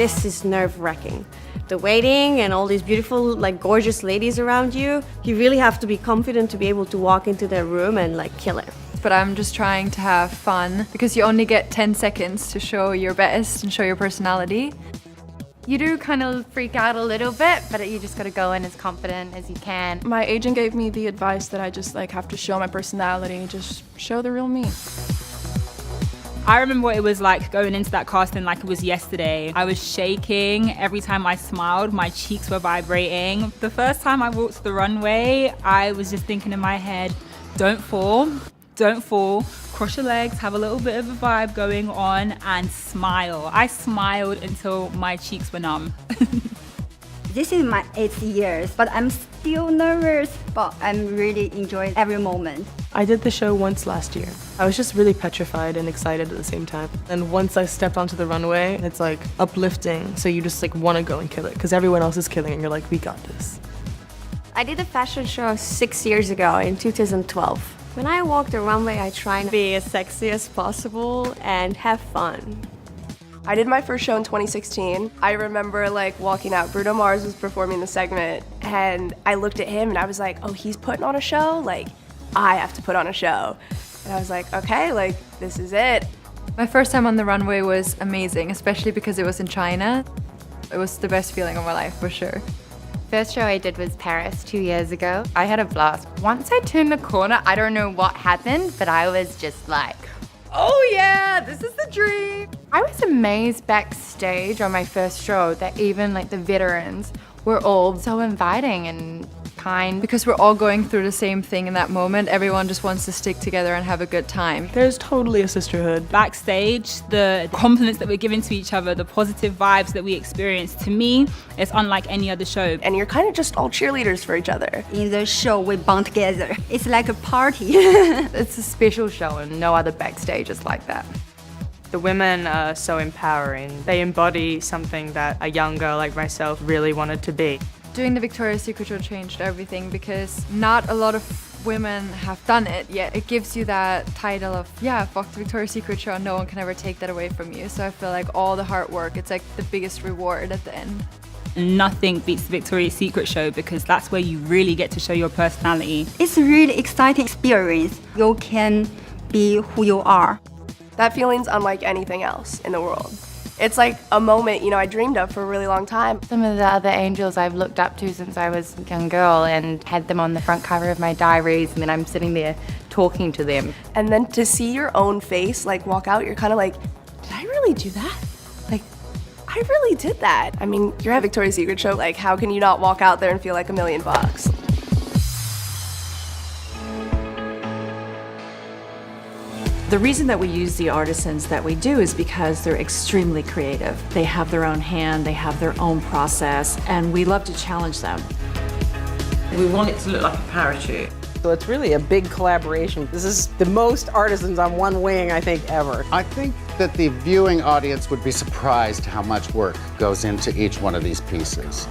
This is nerve-wracking. The waiting and all these beautiful, like gorgeous ladies around you, you really have to be confident to be able to walk into their room and like kill it. But I'm just trying to have fun because you only get 10 seconds to show your best and show your personality. You do kind of freak out a little bit, but you just gotta go in as confident as you can. My agent gave me the advice that I just like have to show my personality, just show the real me. I remember what it was like going into that casting like it was yesterday. I was shaking. Every time I smiled, my cheeks were vibrating. The first time I walked the runway, I was just thinking in my head, don't fall, cross your legs, have a little bit of a vibe going on and smile. I smiled until my cheeks were numb. This is my 8th year, but I'm still nervous, but I'm really enjoying every moment. I did the show once last year. I was just really petrified and excited at the same time. And once I stepped onto the runway, it's like uplifting. So you just like want to go and kill it because everyone else is killing it and you're like, we got this. I did a fashion show 6 years ago in 2012. When I walk the runway, I try to be as sexy as possible and have fun. I did my first show in 2016. I remember like walking out, Bruno Mars was performing the segment and I looked at him and I was like, oh, he's putting on a show? Like, I have to put on a show. And I was like, okay, like, this is it. My first time on the runway was amazing, especially because it was in China. It was the best feeling of my life, for sure. First show I did was Paris 2 years ago. I had a blast. Once I turned the corner, I don't know what happened, but I was just like, oh yeah, this is the dream. I was amazed backstage on my first show that even like the veterans were all so inviting and kind. Because we're all going through the same thing in that moment, everyone just wants to stick together and have a good time. There's totally a sisterhood. Backstage, the compliments that we're giving to each other, the positive vibes that we experience, to me, it's unlike any other show. And you're kind of just all cheerleaders for each other. In the show, we bond together. It's like a party. It's a special show and no other backstage is like that. The women are so empowering. They embody something that a young girl like myself really wanted to be. Doing the Victoria's Secret show changed everything because not a lot of women have done it yet. It gives you that title of, yeah, fuck the Victoria's Secret show, no one can ever take that away from you. So I feel like all the hard work, it's like the biggest reward at the end. Nothing beats the Victoria's Secret show because that's where you really get to show your personality. It's a really exciting experience. You can be who you are. That feeling's unlike anything else in the world. It's like a moment, I dreamed of for a really long time. Some of the other angels I've looked up to since I was a young girl and had them on the front cover of my diaries, and then I'm sitting there talking to them. And then to see your own face like walk out, you're kind of like, did I really do that? Like, I really did that. I mean, you're at Victoria's Secret show, like how can you not walk out there and feel like $1 million? The reason that we use the artisans that we do is because they're extremely creative. They have their own hand, they have their own process, and we love to challenge them. We want it to look like a parachute. So it's really a big collaboration. This is the most artisans on one wing, I think, ever. I think that the viewing audience would be surprised how much work goes into each one of these pieces.